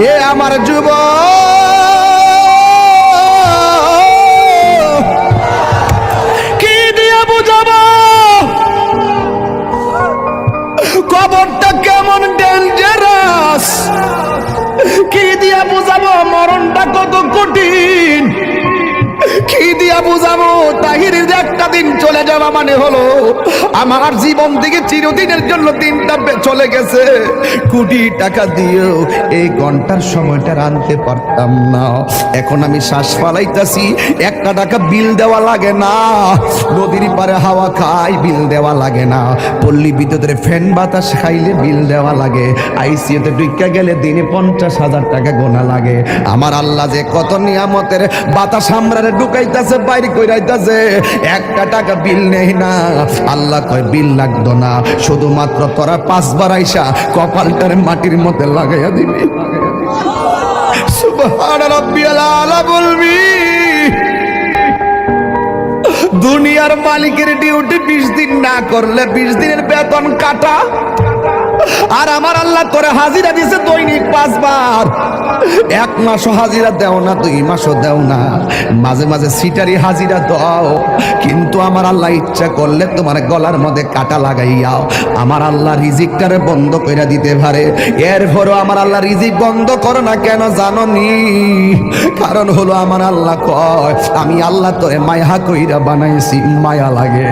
এ আমার যুবক, কি দিয়ে বুঝাবো কবরটা কেমন ডেঞ্জারাস? কি দিয়া বুঝাবো মরণটা কত কঠিন? কি দিয়া বুঝাবো তাহিরের একটা দিন চলে যাওয়া মানে হলো আমার জীবন থেকে চিরদিনের জন্য দিনটা চলে গেছে। কোটি টাকা দিয়েও এই ঘন্টার সময়টা আনতে পারতাম না। এখন আমি শ্বাস ফালাইতাছি, একটা টাকা বিল দেওয়া লাগে না। নদীর পারে হাওয়া খাই, বিল দেওয়া লাগে না। পল্লী বিদ্যুতের ফ্যান বাতাস খাইলে বিল দেওয়া লাগে। আইসিইউতে ঢুকা গেলে দিনে 50,000 টাকা গোনা লাগে। আমার আল্লাহ যে কত নিয়ামতের বাতাস আমরারে ঢুকাইতাছে, বাইরে কইরাইতাছে, একটা টাকা বিল নেই না। আল্লাহ কয় বিল লাগতো না, শুধুমাত্র তোরা 5 বার আইসা কপালটারে মাটির মধ্যে লাগাইয়া দিবি। সুবহান রাব্বিয়াল আলা বলবি। দুনিয়ার মালিকের ডিউটি 20 দিন না করলে 20 দিনের বেতন কাটা। আর আমার আল্লাহ তোরে হাজিরা দিছে দৈনিক 5 বার। 1 মাসও হাজিরা দেও না, 2 মাসও দেও না, মাঝে মাঝে সিটারি হাজিরা দাও। কিন্তু আমার আল্লাহ ইচ্ছা করলে তোমার গলার মধ্যে কাটা লাগাইয়াও আমার আল্লাহ রিজিকটারে বন্ধ কইরা দিতে পারে। এরপরও আমার আল্লাহ রিজিক বন্ধ করে না কেন জানো নি? কারণ হলো আমার আল্লাহ কয় আমি আল্লাহ তোরে মায়া কইরা বানাইছি, মায়া লাগে।